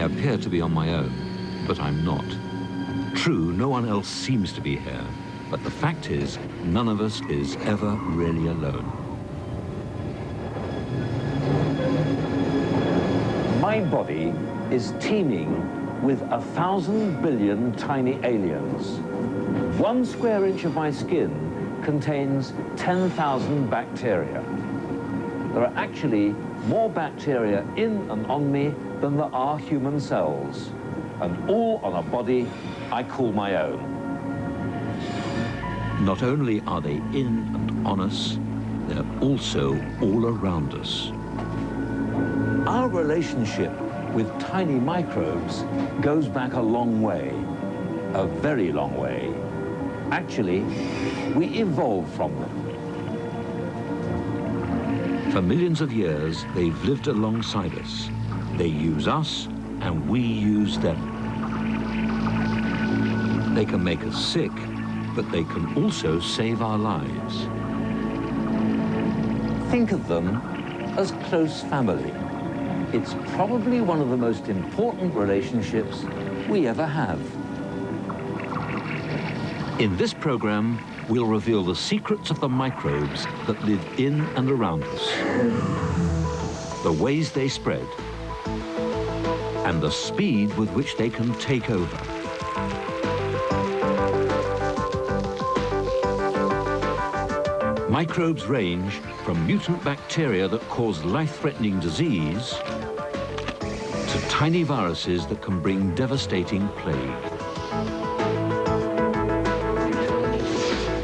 appear to be on my own, but I'm not. True, no one else seems to be here, but the fact is, none of us is ever really alone. My body is teeming with 1,000 billion tiny aliens. 1 square inch of my skin contains 10,000 bacteria. There are actually more bacteria in and on me than there are human cells, and all on a body I call my own. Not only are they in and on us, they're also all around us. Our relationship with tiny microbes goes back a long way, a very long way. Actually, we evolved from them. For millions of years, they've lived alongside us. They use us, and we use them. They can make us sick, but they can also save our lives. Think of them as close family. It's probably one of the most important relationships we ever have. In this program, we'll reveal the secrets of the microbes that live in and around us, the ways they spread, and the speed with which they can take over. Microbes range from mutant bacteria that cause life-threatening disease to tiny viruses that can bring devastating plague.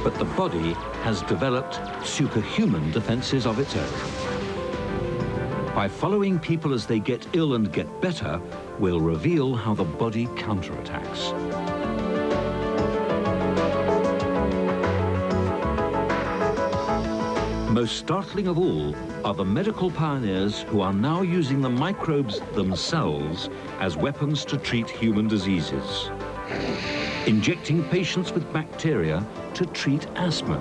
But the body has developed superhuman defenses of its own. By following people as they get ill and get better, we'll reveal how the body counterattacks. Most startling of all are the medical pioneers who are now using the microbes themselves as weapons to treat human diseases. Injecting patients with bacteria to treat asthma.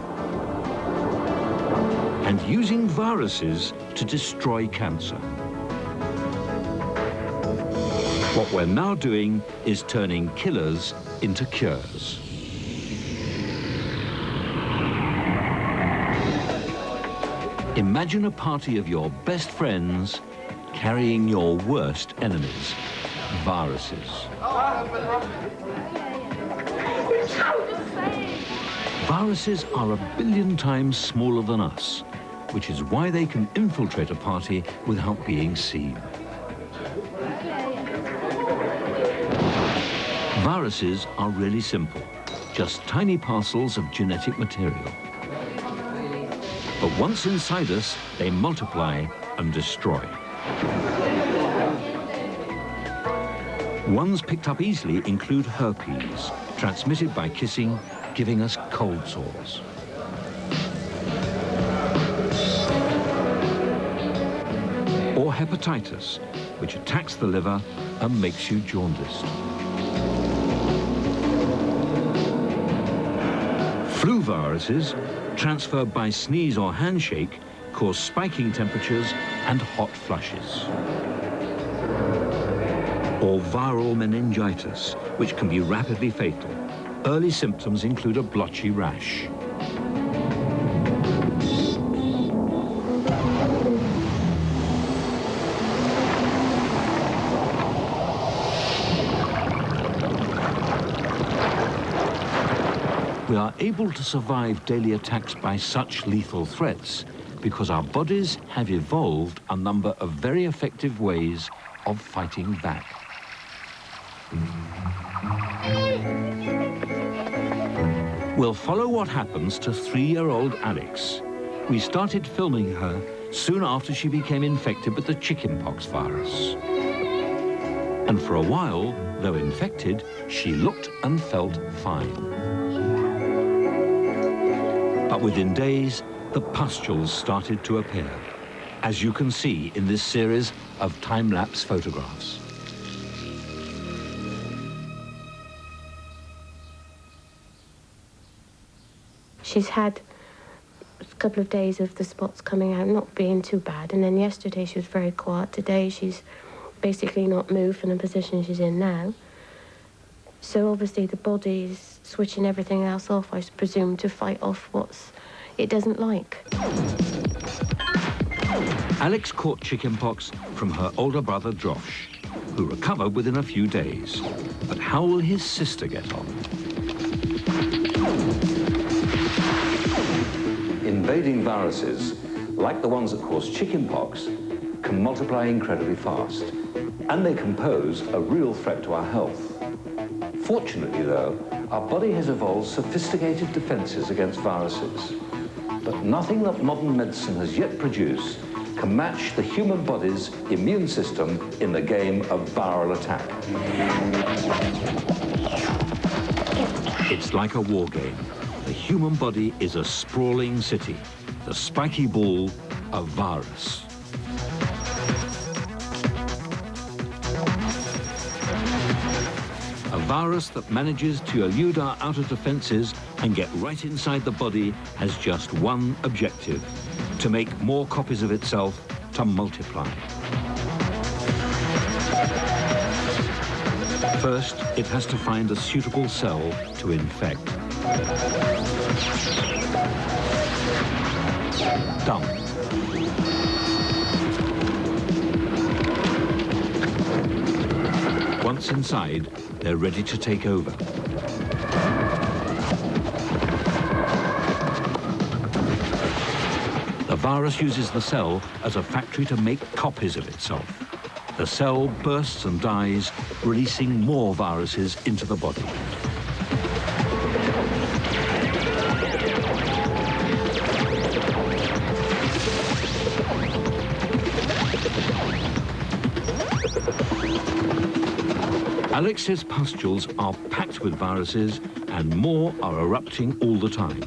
And using viruses to destroy cancer. What we're now doing is turning killers into cures. Imagine a party of your best friends carrying your worst enemies, viruses. Viruses are 1 billion times smaller than us, which is why they can infiltrate a party without being seen. Viruses are really simple, just tiny parcels of genetic material. But once inside us, they multiply and destroy. Ones picked up easily include herpes, transmitted by kissing, giving us cold sores. Or hepatitis, which attacks the liver and makes you jaundiced. Flu viruses, transferred by sneeze or handshake, cause spiking temperatures and hot flushes. Or viral meningitis, which can be rapidly fatal. Early symptoms include a blotchy rash. We are able to survive daily attacks by such lethal threats because our bodies have evolved a number of very effective ways of fighting back. We'll follow what happens to 3-year-old Alex. We started filming her soon after she became infected with the chickenpox virus. And for a while, though infected, she looked and felt fine. But within days, the pustules started to appear, as you can see in this series of time-lapse photographs. She's had a couple of days of the spots coming out, not being too bad, and then yesterday she was very quiet. Today she's basically not move from the position she's in now. So obviously the body's switching everything else off, I presume, to fight off what it doesn't like. Alex caught chickenpox from her older brother Josh, who recovered within a few days. But how will his sister get on? Invading viruses, like the ones that cause chickenpox, can multiply incredibly fast, and they can pose a real threat to our health. Fortunately, though, our body has evolved sophisticated defenses against viruses. But nothing that modern medicine has yet produced can match the human body's immune system in the game of viral attack. It's like a war game. The human body is a sprawling city, the spiky ball, a virus. A virus that manages to elude our outer defenses and get right inside the body has just one objective: to make more copies of itself, to multiply. First, it has to find a suitable cell to infect. Done. Once inside, they're ready to take over. The virus uses the cell as a factory to make copies of itself. The cell bursts and dies, releasing more viruses into the body. Alex's pustules are packed with viruses, and more are erupting all the time.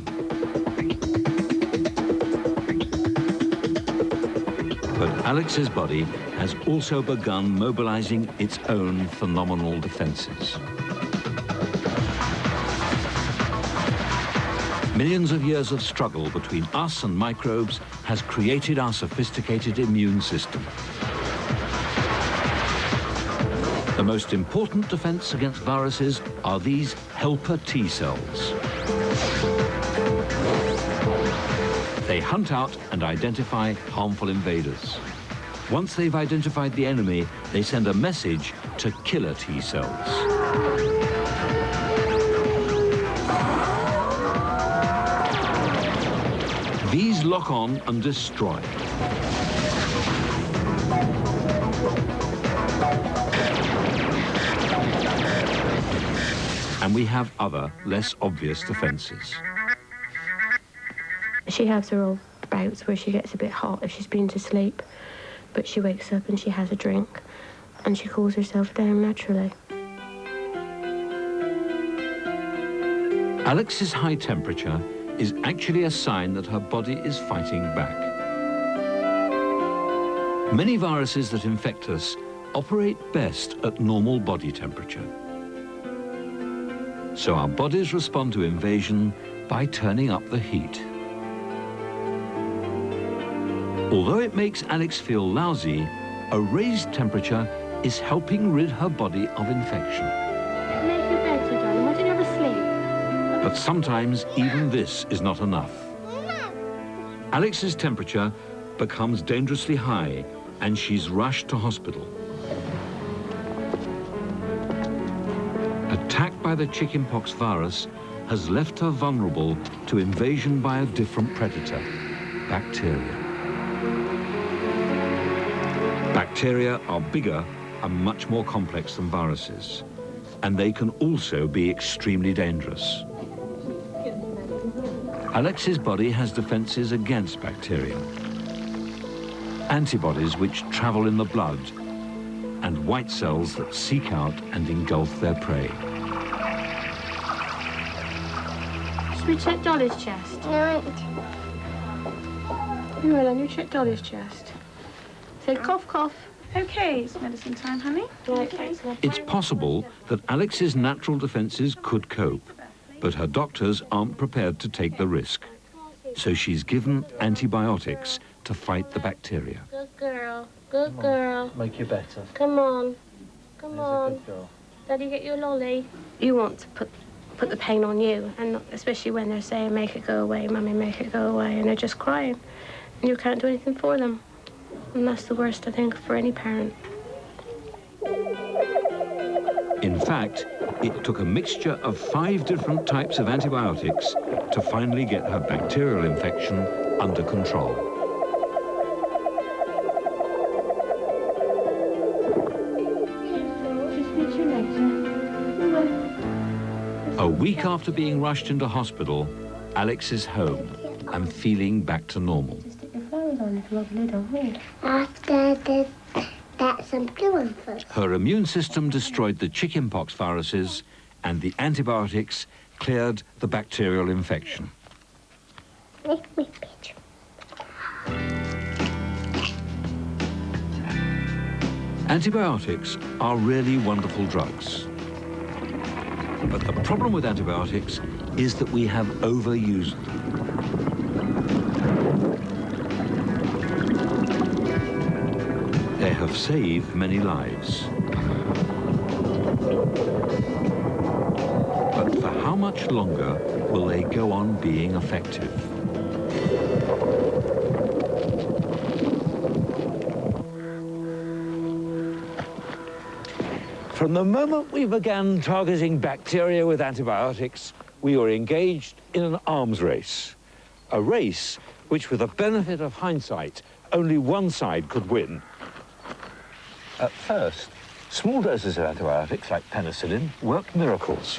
But Alex's body has also begun mobilizing its own phenomenal defenses. Millions of years of struggle between us and microbes has created our sophisticated immune system. The most important defense against viruses are these helper T cells. They hunt out and identify harmful invaders. Once they've identified the enemy, they send a message to killer T cells. These lock on and destroy. And we have other, less obvious defenses. She has her old bouts where she gets a bit hot if she's been to sleep, but she wakes up and she has a drink and she cools herself down naturally. Alex's high temperature is actually a sign that her body is fighting back. Many viruses that infect us operate best at normal body temperature. So our bodies respond to invasion by turning up the heat. Although it makes Alex feel lousy, a raised temperature is helping rid her body of infection. Make your bed, so darling. Why don't you have a sleep? But sometimes even this is not enough. Alex's temperature becomes dangerously high and she's rushed to hospital. Attack by the chickenpox virus has left her vulnerable to invasion by a different predator, bacteria. Bacteria are bigger and much more complex than viruses, and they can also be extremely dangerous. Alex's body has defenses against bacteria, antibodies which travel in the blood, and white cells that seek out and engulf their prey. Should we check Dolly's chest? No, You will, and you check Dolly's chest. Say cough, cough. okay, it's medicine time, honey. Okay. It's possible that Alex's natural defenses could cope, but her doctors aren't prepared to take the risk. So she's given antibiotics to fight the bacteria. Good girl. Good girl. Make you better. Come on. Come There's a on. good girl. Daddy, get you a lolly. You want to put the pain on you, and especially when they're saying, make it go away, Mummy, make it go away, and they're just crying, and you can't do anything for them. And that's the worst, I think, for any parent. In fact, it took a mixture of 5 different types of antibiotics to finally get her bacterial infection under control. A week after being rushed into hospital, Alex is home and feeling back to normal. Just stick your flowers on if lovely, don't we? After that's some blue one first. Her immune system destroyed the chickenpox viruses, and the antibiotics cleared the bacterial infection. Antibiotics are really wonderful drugs. But the problem with antibiotics is that we have overused them. They have saved many lives. But for how much longer will they go on being effective? From the moment we began targeting bacteria with antibiotics, we were engaged in an arms race. A race which, with the benefit of hindsight, only one side could win. At first, small doses of antibiotics, like penicillin, worked miracles.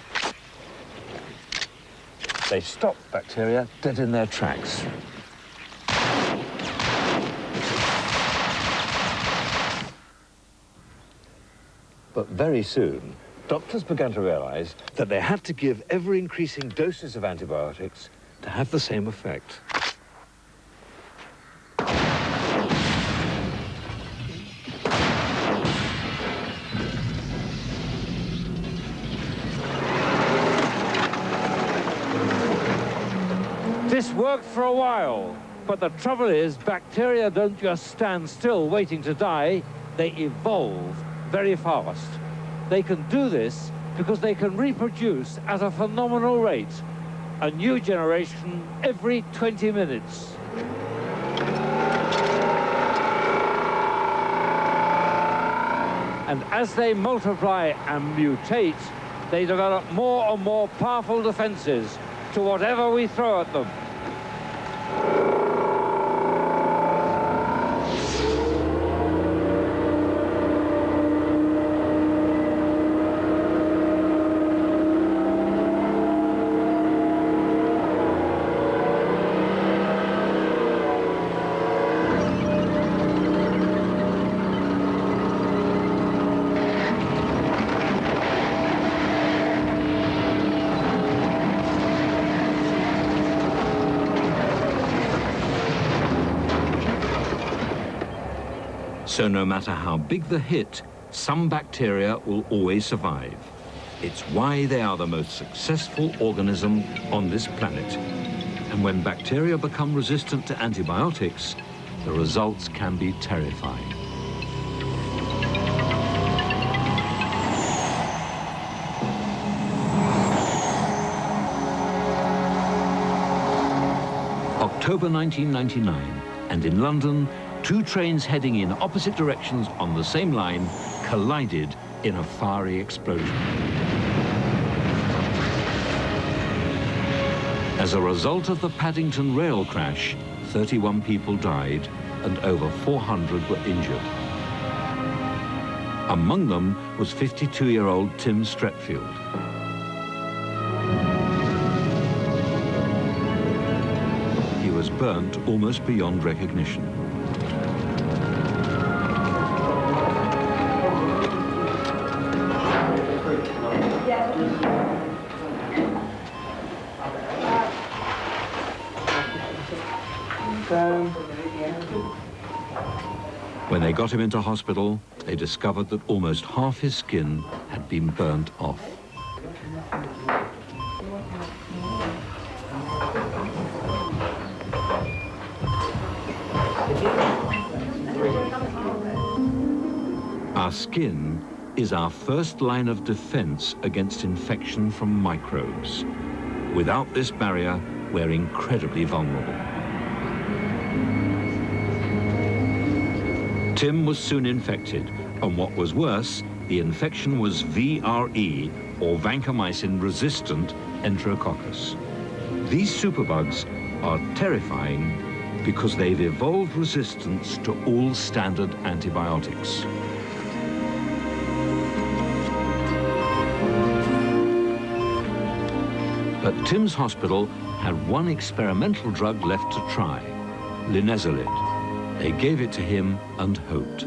They stopped bacteria dead in their tracks. But very soon, doctors began to realize that they had to give ever-increasing doses of antibiotics to have the same effect. This worked for a while, but the trouble is bacteria don't just stand still waiting to die, they evolve very fast. They can do this because they can reproduce at a phenomenal rate, a new generation every 20 minutes. And as they multiply and mutate, they develop more and more powerful defenses to whatever we throw at them. So no matter how big the hit, some bacteria will always survive. It's why they are the most successful organism on this planet. And when bacteria become resistant to antibiotics, the results can be terrifying. October 1999, and in London, 2 trains heading in opposite directions on the same line collided in a fiery explosion. As a result of the Paddington rail crash, 31 people died and over 400 were injured. Among them was 52-year-old Tim Stretfield. He was burnt almost beyond recognition. When they got him into hospital, they discovered that almost half his skin had been burnt off. Our skin is our first line of defense against infection from microbes. Without this barrier, we're incredibly vulnerable. Tim was soon infected, and what was worse, the infection was VRE, or vancomycin-resistant enterococcus. These superbugs are terrifying because they've evolved resistance to all standard antibiotics. But Tim's hospital had one experimental drug left to try, linezolid. They gave it to him and hoped.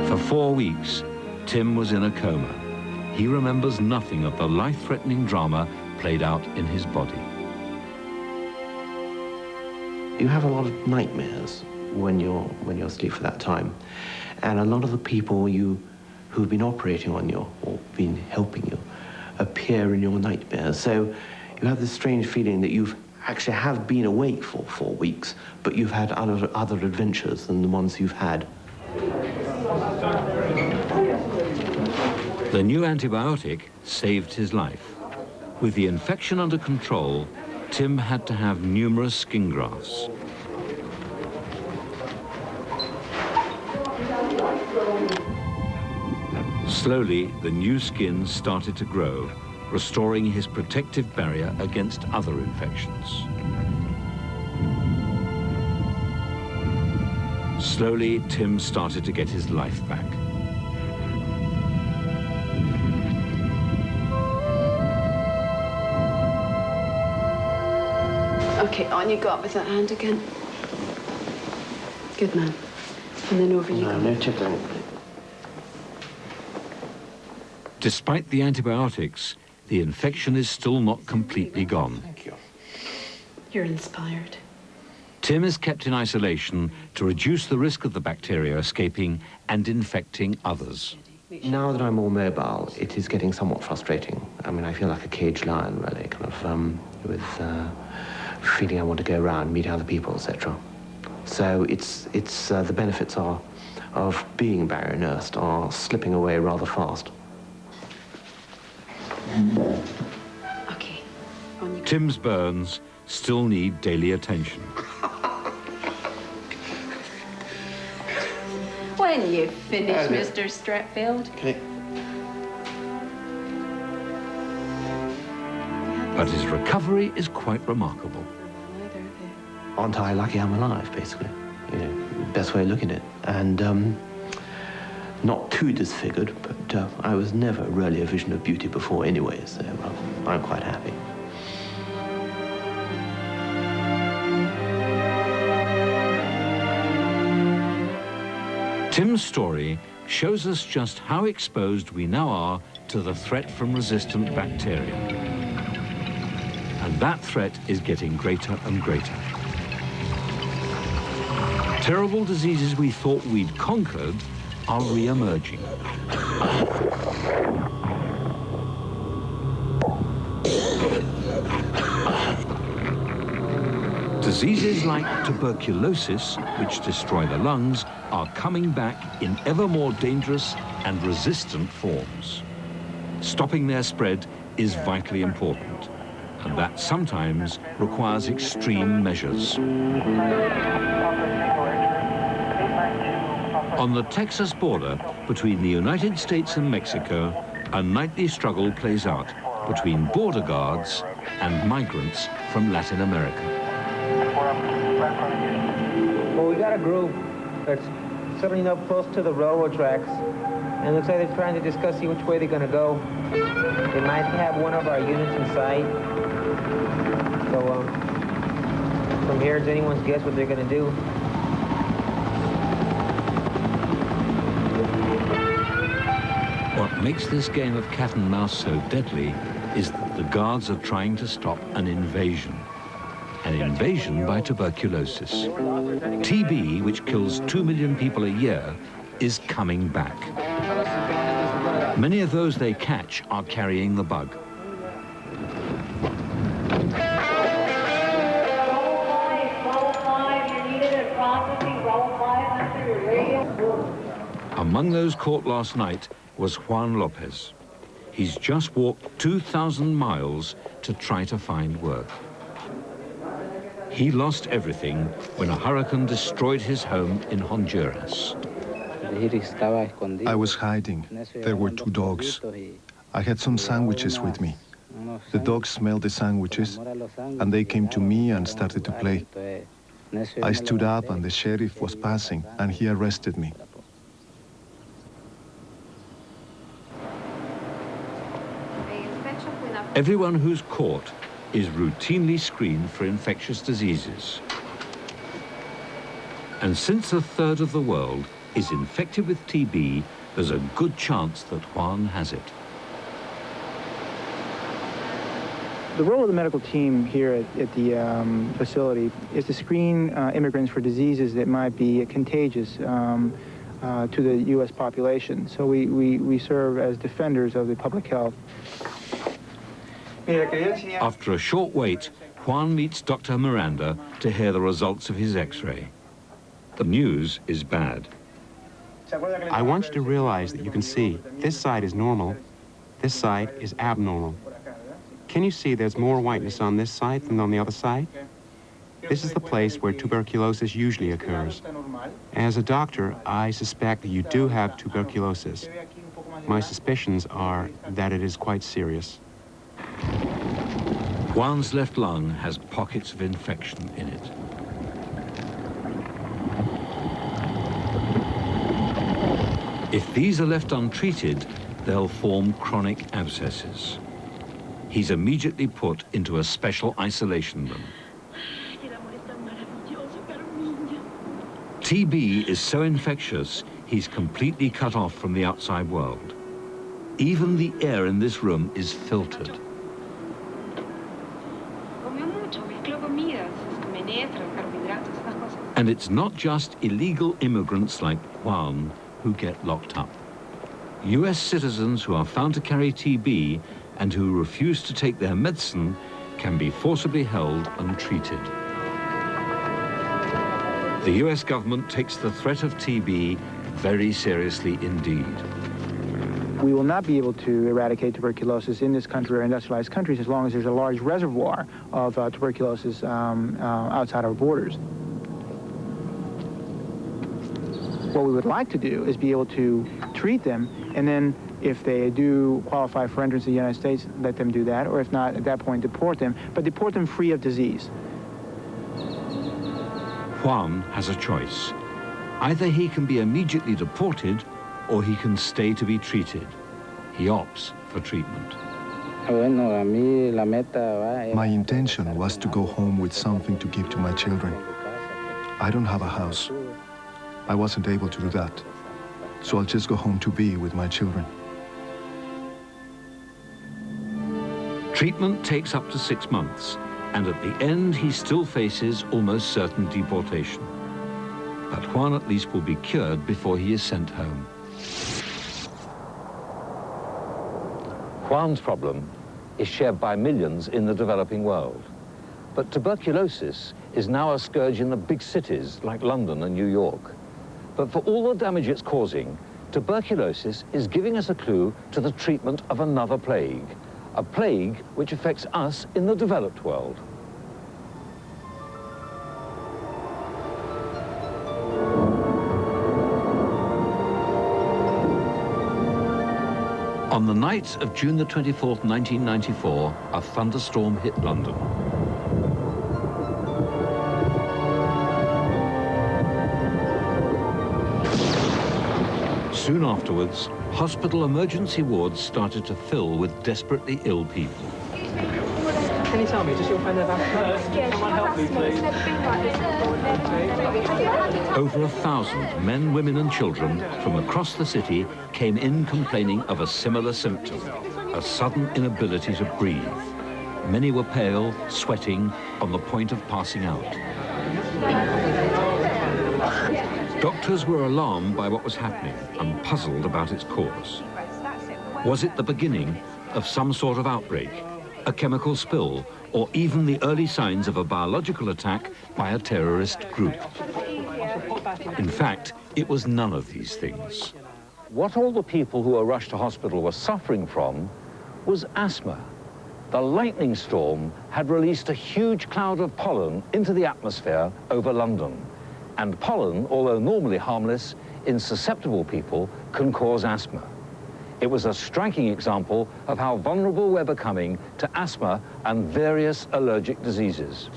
For 4 weeks, Tim was in a coma. He remembers nothing of the life-threatening drama played out in his body. You have a lot of nightmares when you're asleep for that time, and a lot of the people who've been operating on you or been helping you appear in your nightmares. So you have this strange feeling that you've actually have been awake for 4 weeks, but you've had other adventures than the ones you've had. The new antibiotic saved his life. With the infection under control, Tim had to have numerous skin grafts. Slowly, the new skin started to grow, restoring his protective barrier against other infections. Slowly, Tim started to get his life back. Okay, on you got with that hand again. Good man. And then over you go. No tipping. Despite the antibiotics, the infection is still not completely gone. Thank you. You're inspired. Tim is kept in isolation to reduce the risk of the bacteria escaping and infecting others. Now that I'm more mobile, it is getting somewhat frustrating. I mean, I feel like a caged lion, really, kind of with feeling I want to go around, meet other people, etc. So it's the benefits of being barrier nursed are slipping away rather fast. Okay, on you go. Tim's burns still need daily attention. When you finish, Mr. Stratfield. Okay. But his recovery is quite remarkable. Aren't I lucky I'm alive, basically? You know, best way of looking at it. And not too disfigured, but I was never really a vision of beauty before anyway, so I'm quite happy. Tim's story shows us just how exposed we now are to the threat from resistant bacteria. And that threat is getting greater and greater. Terrible diseases we thought we'd conquered are re-emerging. Diseases like tuberculosis, which destroy the lungs, are coming back in ever more dangerous and resistant forms. Stopping their spread is vitally important, and that sometimes requires extreme measures. On the Texas border between the United States and Mexico, a nightly struggle plays out between border guards and migrants from Latin America. Well, we got a group that's settling up close to the railroad tracks, and it looks like they're trying to discuss which way they're going to go. They might have one of our units in sight. So from here, it's anyone's guess what they're going to do. What makes this game of cat and mouse so deadly is that the guards are trying to stop an invasion. An invasion by tuberculosis. TB, which kills 2 million people a year, is coming back. Many of those they catch are carrying the bug. You're needed at Rockland. Among those caught last night was Juan Lopez. He's just walked 2,000 miles to try to find work. He lost everything when a hurricane destroyed his home in Honduras. I was hiding. There were two dogs. I had some sandwiches with me. The dogs smelled the sandwiches, and they came to me and started to play. I stood up, and the sheriff was passing, and he arrested me. Everyone who's caught is routinely screened for infectious diseases. And since a third of the world is infected with TB, there's a good chance that Juan has it. The role of the medical team here at the facility is to screen immigrants for diseases that might be contagious to the U.S. population. So we serve as defenders of the public health. After a short wait, Juan meets Dr. Miranda to hear the results of his X-ray. The news is bad. I want you to realize that you can see this side is normal, this side is abnormal. Can you see there's more whiteness on this side than on the other side? This is the place where tuberculosis usually occurs. As a doctor, I suspect that you do have tuberculosis. My suspicions are that it is quite serious. Juan's left lung has pockets of infection in it. If these are left untreated, they'll form chronic abscesses. He's immediately put into a special isolation room. TB is so infectious, he's completely cut off from the outside world. Even the air in this room is filtered. And it's not just illegal immigrants like Juan who get locked up. US citizens who are found to carry TB and who refuse to take their medicine can be forcibly held and treated. The US government takes the threat of TB very seriously indeed. We will not be able to eradicate tuberculosis in this country or industrialized countries as long as there's a large reservoir of tuberculosis outside our borders. What we would like to do is be able to treat them, and then if they do qualify for entrance to the United States, let them do that, or if not, at that point, deport them, but deport them free of disease. Juan has a choice. Either he can be immediately deported, or he can stay to be treated. He opts for treatment. My intention was to go home with something to give to my children. I don't have a house. I wasn't able to do that. So I'll just go home to be with my children. Treatment takes up to 6 months, and at the end he still faces almost certain deportation. But Juan at least will be cured before he is sent home. Juan's problem is shared by millions in the developing world. But tuberculosis is now a scourge in the big cities like London and New York. But for all the damage it's causing, tuberculosis is giving us a clue to the treatment of another plague, a plague which affects us in the developed world. On the night of June the 24th, 1994, a thunderstorm hit London. Soon afterwards, hospital emergency wards started to fill with desperately ill people. Can you tell me, does your friend have asthma? Someone help me, please. Over 1,000 men, women and children from across the city came in complaining of a similar symptom, a sudden inability to breathe. Many were pale, sweating, on the point of passing out. Doctors were alarmed by what was happening and puzzled about its cause. Was it the beginning of some sort of outbreak, a chemical spill, or even the early signs of a biological attack by a terrorist group? In fact, it was none of these things. What all the people who were rushed to hospital were suffering from was asthma. The lightning storm had released a huge cloud of pollen into the atmosphere over London. And pollen, although normally harmless, in susceptible people can cause asthma. It was a striking example of how vulnerable we're becoming to asthma and various allergic diseases.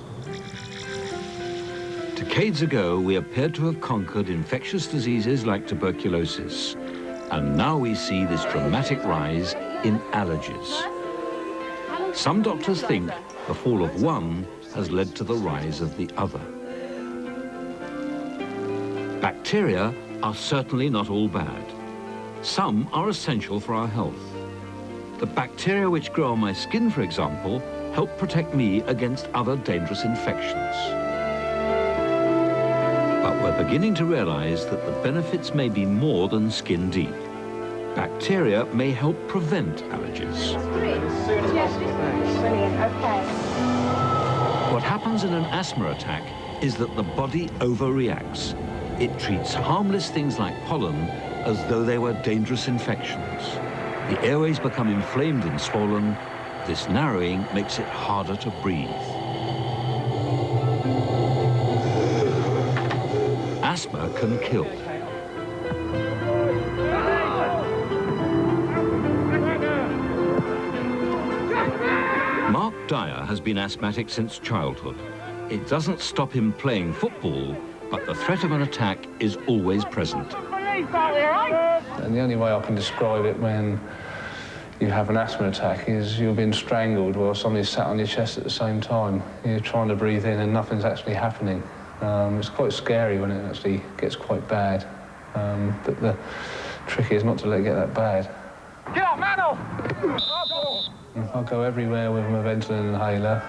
Decades ago, we appeared to have conquered infectious diseases like tuberculosis. And now we see this dramatic rise in allergies. Some doctors think the fall of one has led to the rise of the other. Bacteria are certainly not all bad. Some are essential for our health. The bacteria which grow on my skin, for example, help protect me against other dangerous infections. But we're beginning to realize that the benefits may be more than skin deep. Bacteria may help prevent allergies. What happens in an asthma attack is that the body overreacts. It treats harmless things like pollen as though they were dangerous infections. The airways become inflamed and swollen. This narrowing makes it harder to breathe. Asthma can kill. Mark Dyer has been asthmatic since childhood. It doesn't stop him playing football, but the threat of an attack is always present. And the only way I can describe it when you have an asthma attack is you're being strangled while somebody's sat on your chest at the same time. You're trying to breathe in and nothing's actually happening. It's quite scary when it actually gets quite bad. But the trick is not to let it get that bad. Get up, Mano! I go everywhere with my Ventolin inhaler.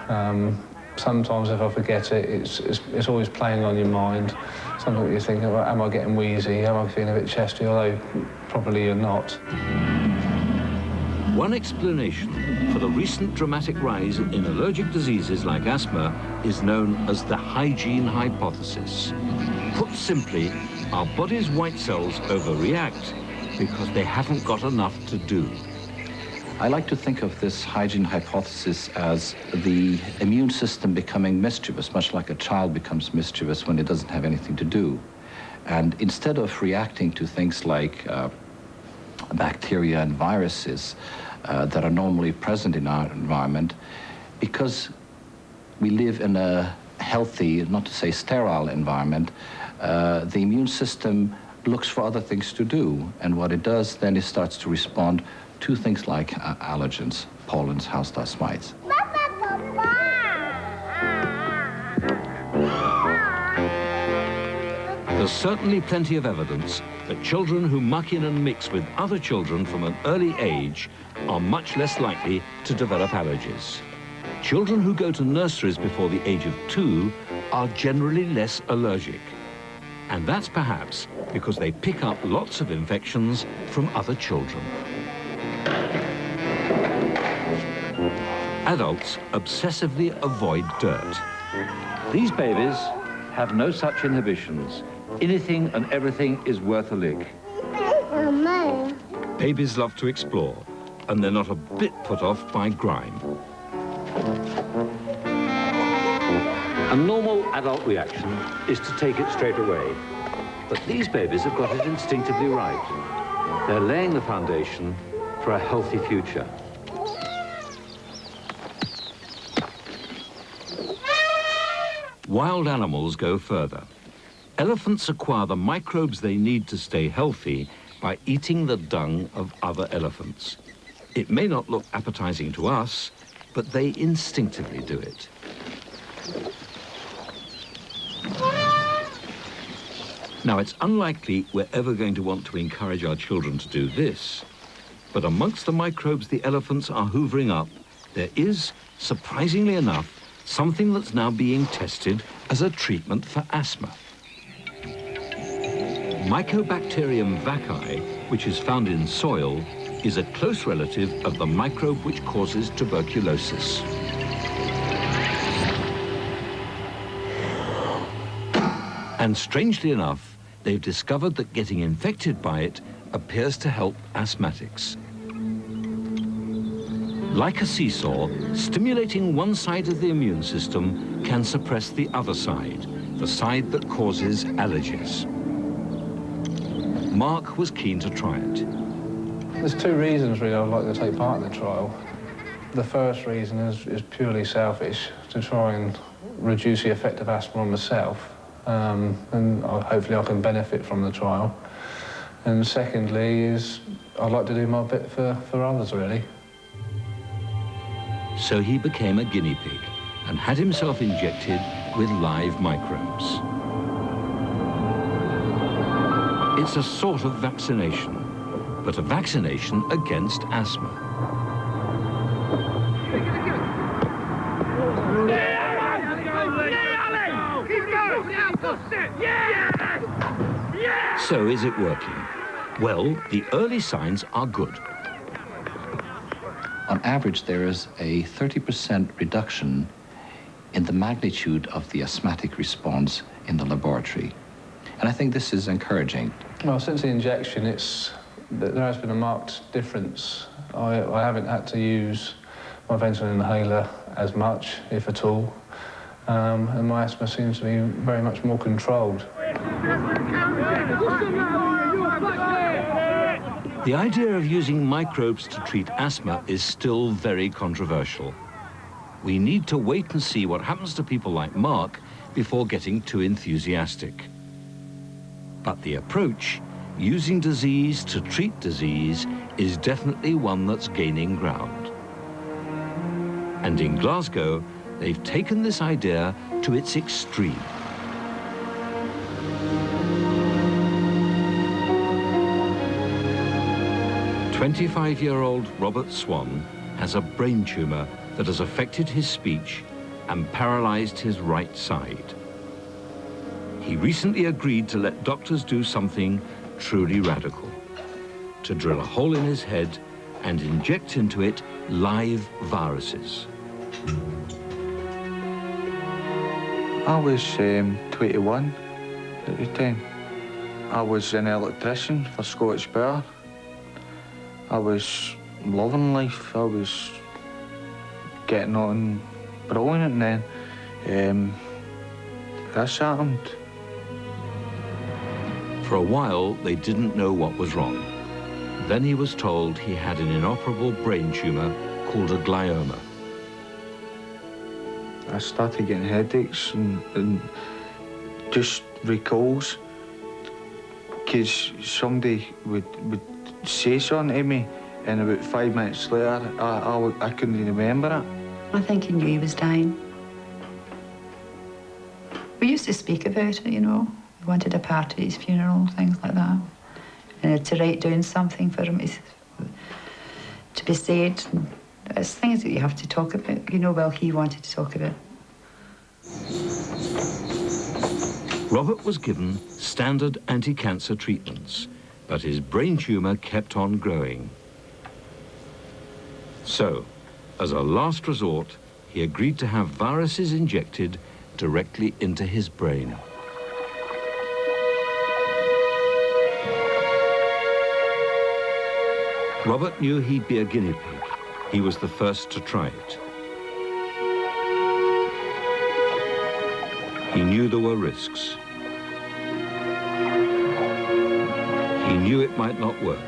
Sometimes if I forget it, it's always playing on your mind. Sometimes you think, well, am I getting wheezy? Am I feeling a bit chesty? Although probably you're not. One explanation for the recent dramatic rise in allergic diseases like asthma is known as the hygiene hypothesis. Put simply, our body's white cells overreact because they haven't got enough to do. I like to think of this hygiene hypothesis as the immune system becoming mischievous, much like a child becomes mischievous when it doesn't have anything to do. And instead of reacting to things like bacteria and viruses that are normally present in our environment, because we live in a healthy, not to say sterile environment, the immune system looks for other things to do. And what it does then is starts to respond to things like allergens, pollens, house dust mites. There's certainly plenty of evidence that children who muck in and mix with other children from an early age are much less likely to develop allergies. Children who go to nurseries before the age of 2 are generally less allergic. And that's perhaps because they pick up lots of infections from other children. Adults obsessively avoid dirt. These babies have no such inhibitions. Anything and everything is worth a lick. Babies love to explore, and they're not a bit put off by grime. A normal adult reaction is to take it straight away. But these babies have got it instinctively right. They're laying the foundation for a healthy future. Wild animals go further. Elephants acquire the microbes they need to stay healthy by eating the dung of other elephants. It may not look appetizing to us, but they instinctively do it. Now, it's unlikely we're ever going to want to encourage our children to do this, but amongst the microbes the elephants are hoovering up, there is, surprisingly enough, something that's now being tested as a treatment for asthma. Mycobacterium vaccae, which is found in soil, is a close relative of the microbe which causes tuberculosis. And strangely enough, they've discovered that getting infected by it appears to help asthmatics. Like a seesaw, stimulating one side of the immune system can suppress the other side, the side that causes allergies. Mark was keen to try it. There's two reasons really I'd like to take part in the trial. The first reason is purely selfish, to try and reduce the effect of asthma on myself, and hopefully I can benefit from the trial. And secondly is I'd like to do my bit for others, really. So he became a guinea pig and had himself injected with live microbes. It's a sort of vaccination, but a vaccination against asthma. So is it working? Well, the early signs are good. On average, there is a 30% reduction in the magnitude of the asthmatic response in the laboratory. And I think this is encouraging. Well, since the injection, there has been a marked difference. I haven't had to use my ventilator inhaler as much, if at all, and my asthma seems to be very much more controlled. The idea of using microbes to treat asthma is still very controversial. We need to wait and see what happens to people like Mark before getting too enthusiastic. But the approach, using disease to treat disease, is definitely one that's gaining ground. And in Glasgow, they've taken this idea to its extreme. 25-year-old Robert Swan has a brain tumor that has affected his speech and paralyzed his right side. He recently agreed to let doctors do something truly radical, to drill a hole in his head and inject into it live viruses. I was 21 at the time. I was an electrician for Scottish Power. I was loving life. I was getting on brilliant, and then this happened. For a while, they didn't know what was wrong. Then he was told he had an inoperable brain tumor called a glioma. I started getting headaches and just recalls, because somebody would say something to me, and about 5 minutes later, I couldn't remember it. I think he knew he was dying. We used to speak about it, you know. We wanted a party at his funeral, things like that. And to write down something for him to be said. It's things that you have to talk about, you know. Well, he wanted to talk about. Robert was given standard anti-cancer treatments, but his brain tumor kept on growing. So, as a last resort, he agreed to have viruses injected directly into his brain. Robert knew he'd be a guinea pig. He was the first to try it. He knew there were risks. He knew it might not work.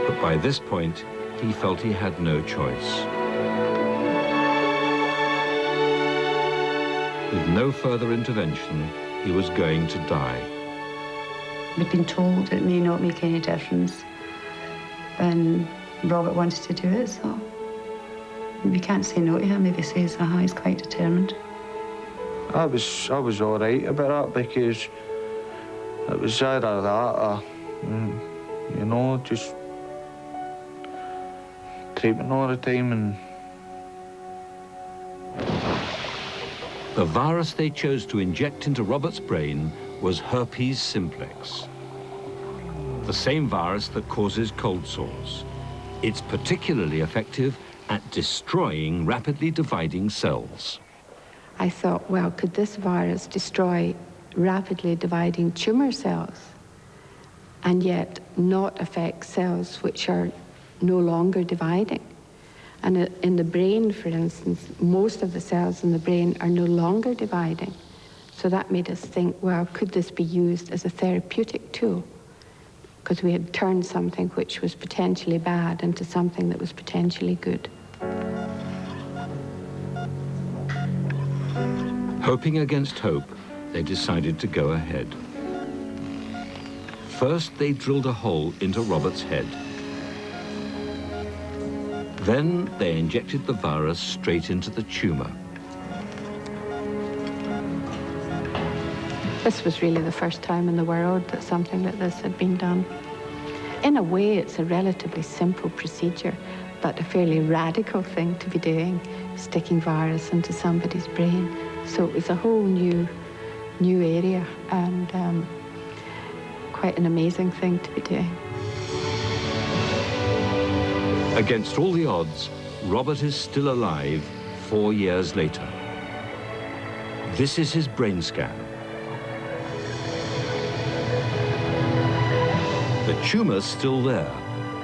But by this point, he felt he had no choice. With no further intervention, he was going to die. We'd been told it may not make any difference, and Robert wanted to do it, so we can't say no to him if he says, he's quite determined. I was all right about that, because it was either that or, you know, just treatment all the time. And the virus they chose to inject into Robert's brain was herpes simplex, the same virus that causes cold sores. It's particularly effective at destroying rapidly dividing cells. I thought, well, could this virus destroy rapidly dividing tumour cells and yet not affect cells which are no longer dividing? And in the brain, for instance, most of the cells in the brain are no longer dividing. So that made us think, well, could this be used as a therapeutic tool? Because we had turned something which was potentially bad into something that was potentially good. Hoping against hope, they decided to go ahead. First, they drilled a hole into Robert's head. Then they injected the virus straight into the tumour. This was really the first time in the world that something like this had been done. In a way, it's a relatively simple procedure, but a fairly radical thing to be doing, sticking virus into somebody's brain. So it was a whole new area and quite an amazing thing to be doing. Against all the odds, Robert is still alive 4 years later. This is his brain scan. The tumour's still there.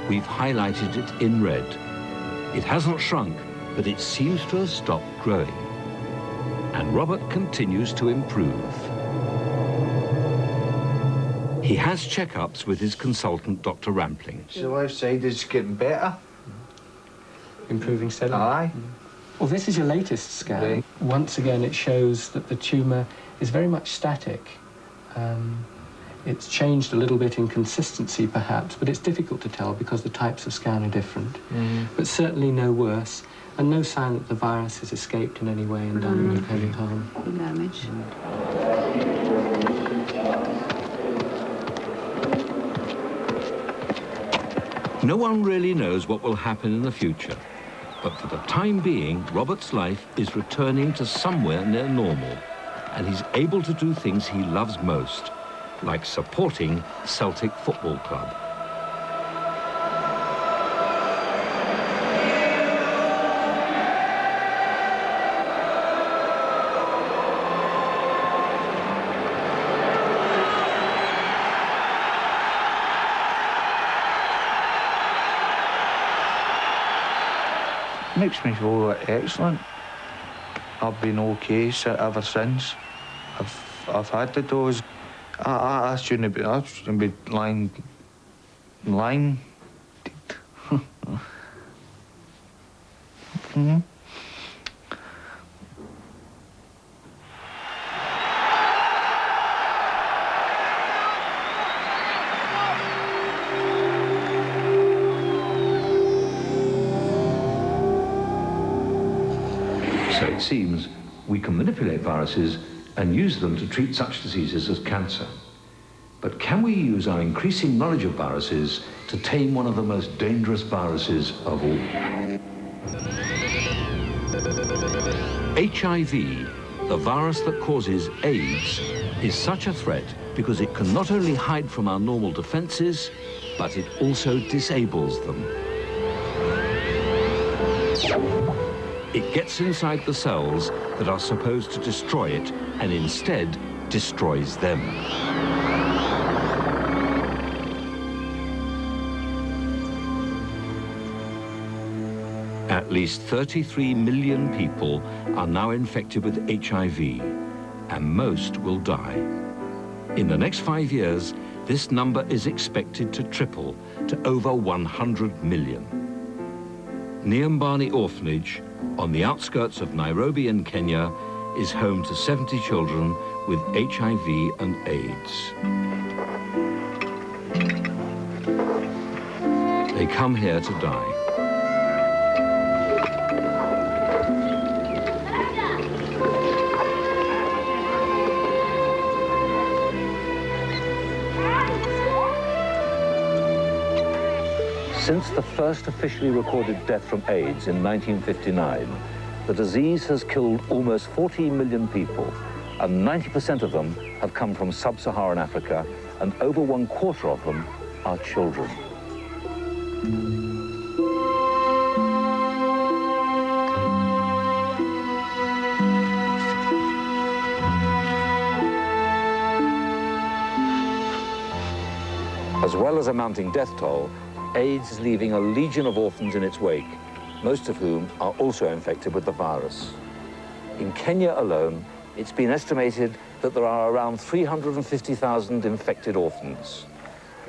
We've highlighted it in red. It hasn't shrunk, but it seems to have stopped growing. And Robert continues to improve. He has checkups with his consultant, Dr. Rampling. So the left side is getting better. Improving steadily? Aye. Well, this is your latest scan. Right. Once again, it shows that the tumour is very much static. It's changed a little bit in consistency, perhaps, but it's difficult to tell because the types of scan are different. But certainly no worse, and no sign that the virus has escaped in any way and done any harm. Damage. No one really knows what will happen in the future, but for the time being, Robert's life is returning to somewhere near normal, and he's able to do things he loves most, like supporting Celtic Football Club. Makes me feel excellent. I've been okay ever since. I've had the dose. I shouldn't be lying. So it seems we can manipulate viruses and use them to treat such diseases as cancer. But can we use our increasing knowledge of viruses to tame one of the most dangerous viruses of all? HIV, the virus that causes AIDS, is such a threat because it can not only hide from our normal defenses, but it also disables them. It gets inside the cells that are supposed to destroy it and instead destroys them. At least 33 million people are now infected with HIV, and most will die. In the next 5 years, this number is expected to triple to over 100 million. Niambani Orphanage, on the outskirts of Nairobi in Kenya, is home to 70 children with HIV and AIDS. They come here to die. Since the first officially recorded death from AIDS in 1959, the disease has killed almost 14 million people, and 90% of them have come from sub-Saharan Africa, and over 1/4 of them are children. As well as a mounting death toll, AIDS is leaving a legion of orphans in its wake, most of whom are also infected with the virus. In Kenya alone, it's been estimated that there are around 350,000 infected orphans.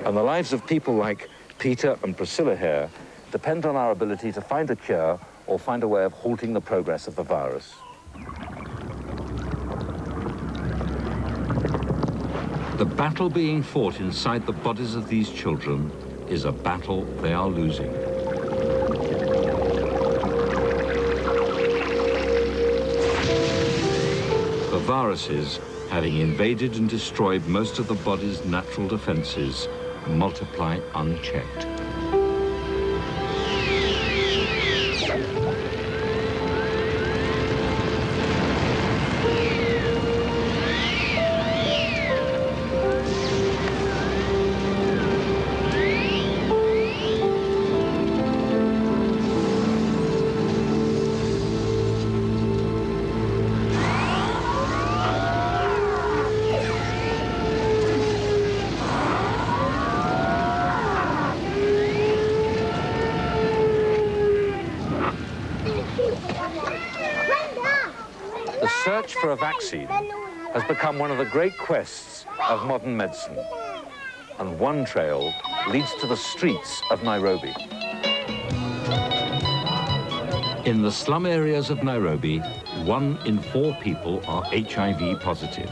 And the lives of people like Peter and Priscilla here depend on our ability to find a cure or find a way of halting the progress of the virus. The battle being fought inside the bodies of these children is a battle they are losing. The viruses, having invaded and destroyed most of the body's natural defenses, multiply unchecked. The search for a vaccine has become one of the great quests of modern medicine. And one trail leads to the streets of Nairobi. In the slum areas of Nairobi, 1 in 4 people are HIV positive.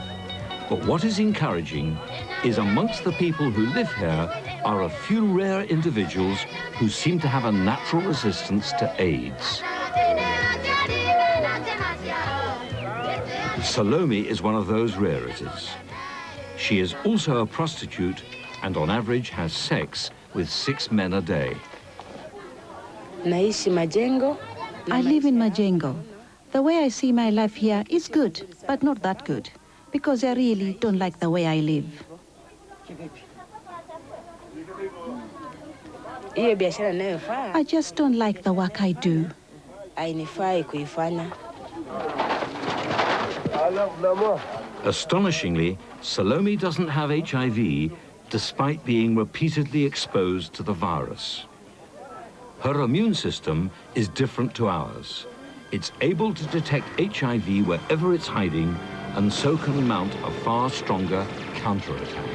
But what is encouraging is amongst the people who live here are a few rare individuals who seem to have a natural resistance to AIDS. Salome is one of those rarities. She is also a prostitute and on average has sex with 6 men a day. I live in Majengo. The way I see my life here is good, but not that good, because I really don't like the way I live. I just don't like the work I do. Astonishingly, Salome doesn't have HIV despite being repeatedly exposed to the virus. Her immune system is different to ours. It's able to detect HIV wherever it's hiding and so can mount a far stronger counterattack.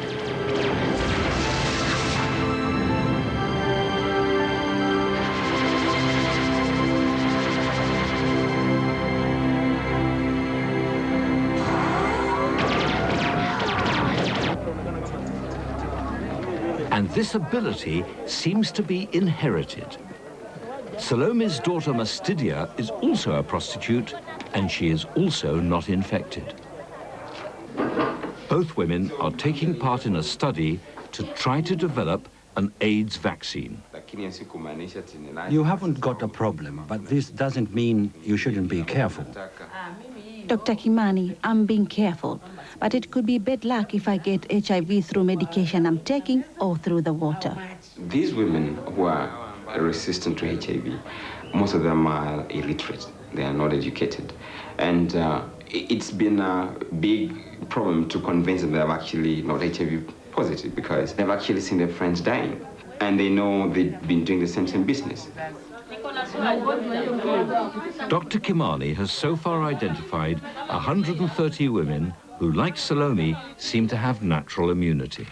And this ability seems to be inherited. Salome's daughter Mastidia is also a prostitute, and she is also not infected. Both women are taking part in a study to try to develop an AIDS vaccine. You haven't got a problem, but this doesn't mean you shouldn't be careful. Dr. Kimani, I'm being careful, but it could be bad luck if I get HIV through medication I'm taking or through the water. These women who are resistant to HIV, most of them are illiterate. They are not educated. And it's been a big problem to convince them they're actually not HIV positive because they've actually seen their friends dying. And they know they've been doing the same business. Dr. Kimani has so far identified 130 women who, like Salome, seem to have natural immunity.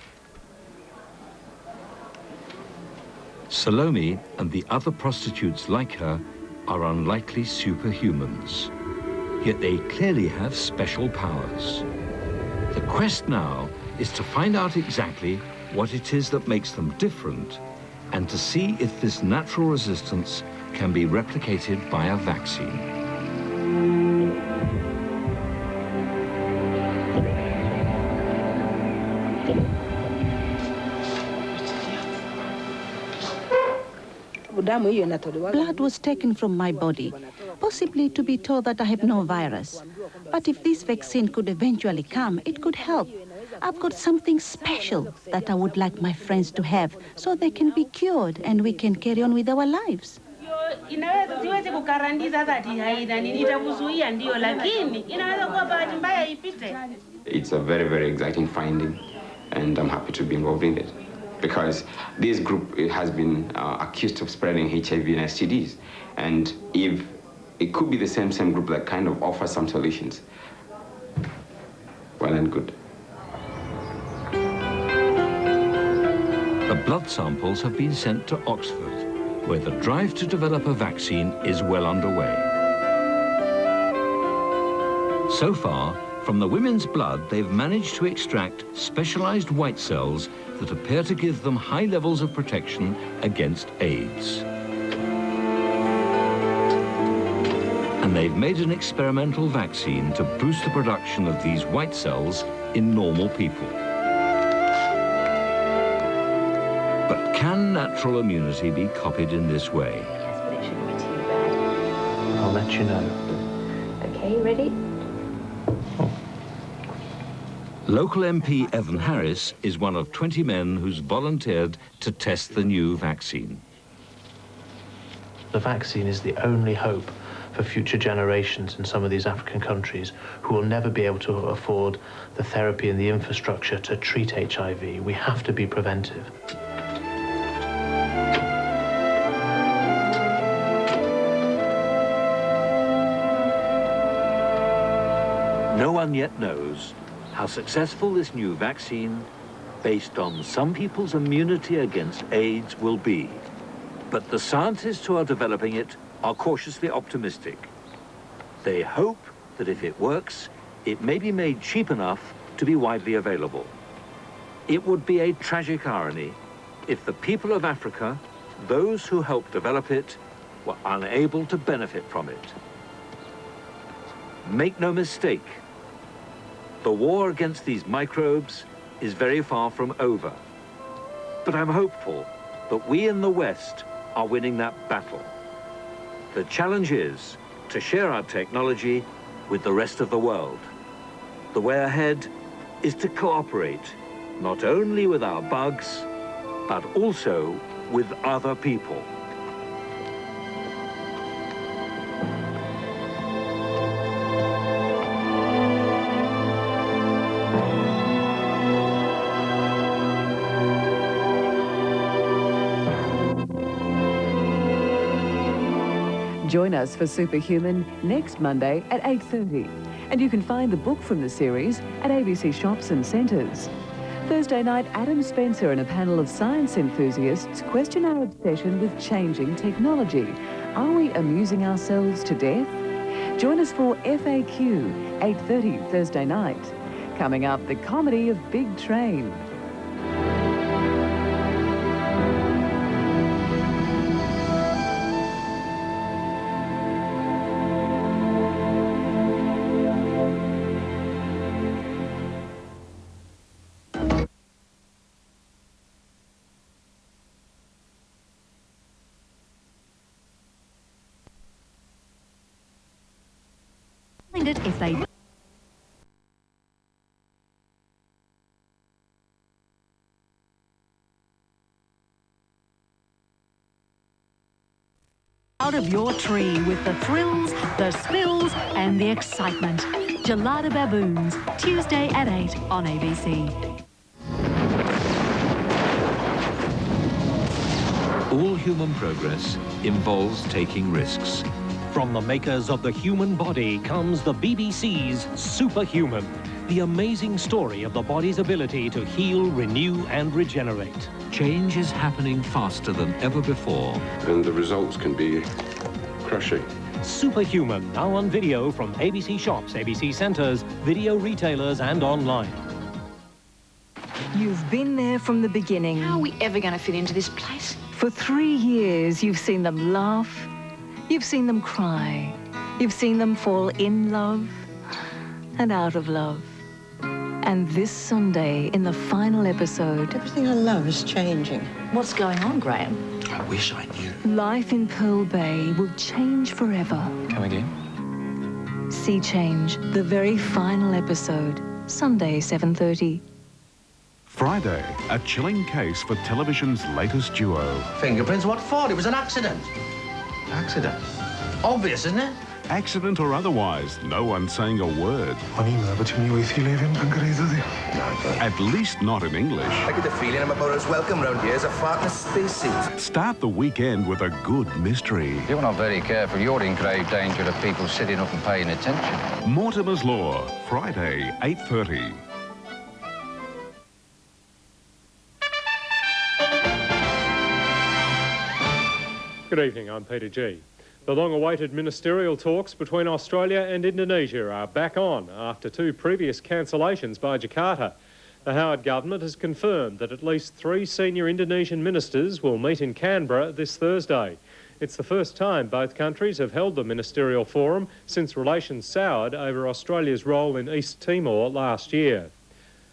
Salome and the other prostitutes like her are unlikely superhumans, yet they clearly have special powers. The quest now is to find out exactly what it is that makes them different and to see if this natural resistance can be replicated by a vaccine. Blood was taken from my body, possibly to be told that I have no virus. But if this vaccine could eventually come, it could help. I've got something special that I would like my friends to have so they can be cured and we can carry on with our lives. It's a very, very exciting finding, and I'm happy to be involved in it. because this group has been accused of spreading HIV and STDs. And if it could be the same group that kind of offers some solutions, well and good. The blood samples have been sent to Oxford, where the drive to develop a vaccine is well underway. So far, from the women's blood, they've managed to extract specialized white cells that appear to give them high levels of protection against AIDS. And they've made an experimental vaccine to boost the production of these white cells in normal people. But can natural immunity be copied in this way? Yes, but it shouldn't be too bad. I'll let you know. Okay, ready? Local MP Evan Harris is one of 20 men who's volunteered to test the new vaccine. The vaccine is the only hope for future generations in some of these African countries who will never be able to afford the therapy and the infrastructure to treat HIV. We have to be preventive. No one yet knows how successful this new vaccine, based on some people's immunity against AIDS, will be. But the scientists who are developing it are cautiously optimistic. They hope that if it works, it may be made cheap enough to be widely available. It would be a tragic irony if the people of Africa, those who helped develop it, were unable to benefit from it. Make no mistake, the war against these microbes is very far from over. But I'm hopeful that we in the West are winning that battle. The challenge is to share our technology with the rest of the world. The way ahead is to cooperate, not only with our bugs, but also with other people. Join us for Superhuman next Monday at 8:30. And you can find the book from the series at ABC shops and centres. Thursday night, Adam Spencer and a panel of science enthusiasts question our obsession with changing technology. Are we amusing ourselves to death? Join us for FAQ, 8:30 Thursday night. Coming up, the comedy of Big Train. If they out of your tree with the thrills, the spills and the excitement. Gelada Baboons, Tuesday at 8 on ABC. All human progress involves taking risks. From the makers of the human body comes the BBC's Superhuman, the amazing story of the body's ability to heal, renew and regenerate. Change is happening faster than ever before. And the results can be crushing. Superhuman, now on video from ABC shops, ABC centres, video retailers and online. You've been there from the beginning. How are we ever going to fit into this place? For 3 years, you've seen them laugh. You've seen them cry. You've seen them fall in love and out of love. And this Sunday, in the final episode... Everything I love is changing. What's going on, Graham? I wish I knew. Life in Pearl Bay will change forever. Come again? Sea Change, the very final episode. Sunday, 7:30. Friday, a chilling case for television's latest duo. Fingerprints, what for? It was an accident. Accident? Obvious, isn't it? Accident or otherwise, no one's saying a word. No, At least not in English. I get the feeling I'm about as welcome round here as a fart in a spacesuit. Start the weekend with a good mystery. If you're not very careful, you're in grave danger of people sitting up and paying attention. Mortimer's Law, Friday, 8:30. Good evening, I'm Peter G. The long-awaited ministerial talks between Australia and Indonesia are back on after 2 previous cancellations by Jakarta. The Howard government has confirmed that at least 3 senior Indonesian ministers will meet in Canberra this Thursday. It's the first time both countries have held the ministerial forum since relations soured over Australia's role in East Timor last year.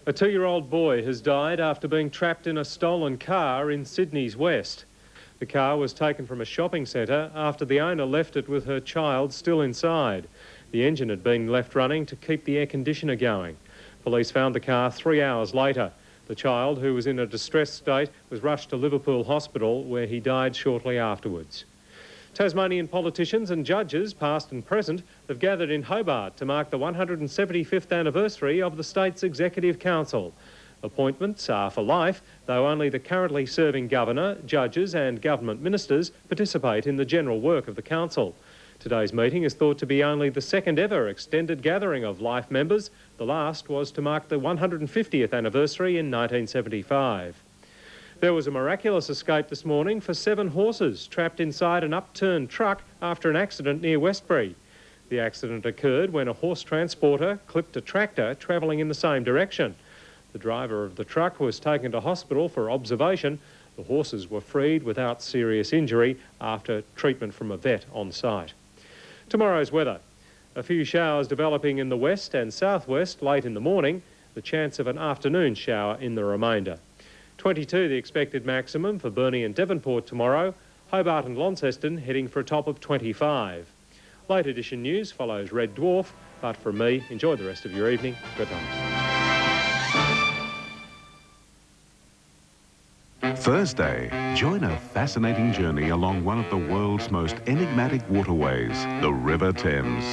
A 2-year-old boy has died after being trapped in a stolen car in Sydney's west. The car was taken from a shopping centre after the owner left it with her child still inside. The engine had been left running to keep the air conditioner going. Police found the car 3 hours later. The child, who was in a distressed state, was rushed to Liverpool Hospital, where he died shortly afterwards. Tasmanian politicians and judges, past and present, have gathered in Hobart to mark the 175th anniversary of the state's Executive Council. Appointments are for life, though only the currently serving governor, judges and government ministers participate in the general work of the council. Today's meeting is thought to be only the second ever extended gathering of life members. The last was to mark the 150th anniversary in 1975. There was a miraculous escape this morning for 7 horses trapped inside an upturned truck after an accident near Westbury. The accident occurred when a horse transporter clipped a tractor travelling in the same direction. The driver of the truck was taken to hospital for observation. The horses were freed without serious injury after treatment from a vet on site. Tomorrow's weather. A few showers developing in the west and southwest late in the morning. The chance of an afternoon shower in the remainder. 22 the expected maximum for Burnie and Devonport tomorrow. Hobart and Launceston heading for a top of 25. Late edition news follows Red Dwarf, but from me, enjoy the rest of your evening. Good night. Thursday, join a fascinating journey along one of the world's most enigmatic waterways, the River Thames.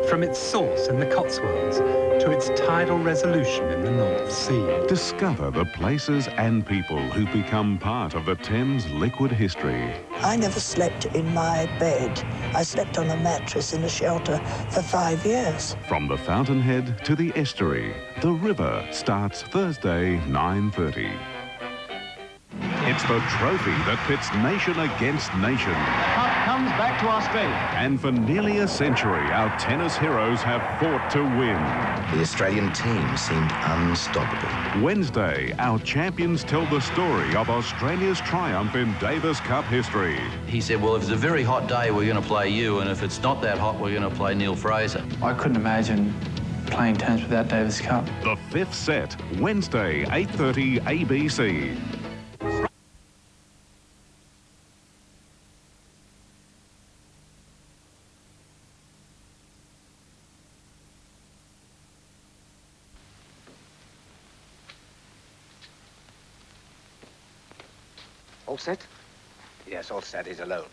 From its source in the Cotswolds to its tidal resolution in the North Sea. Discover the places and people who've become part of the Thames' liquid history. I never slept in my bed. I slept on a mattress in a shelter for 5 years. From the fountainhead to the estuary, the river starts Thursday, 9:30. It's the trophy that pits nation against nation. Cup comes back to Australia. And for nearly a century, our tennis heroes have fought to win. The Australian team seemed unstoppable. Wednesday, our champions tell the story of Australia's triumph in Davis Cup history. He said, well, if it's a very hot day, we're going to play you, and if it's not that hot, we're going to play Neil Fraser. I couldn't imagine playing tennis without Davis Cup. The 5th set, Wednesday, 8:30 ABC. All set? Yes, all set. He's alone.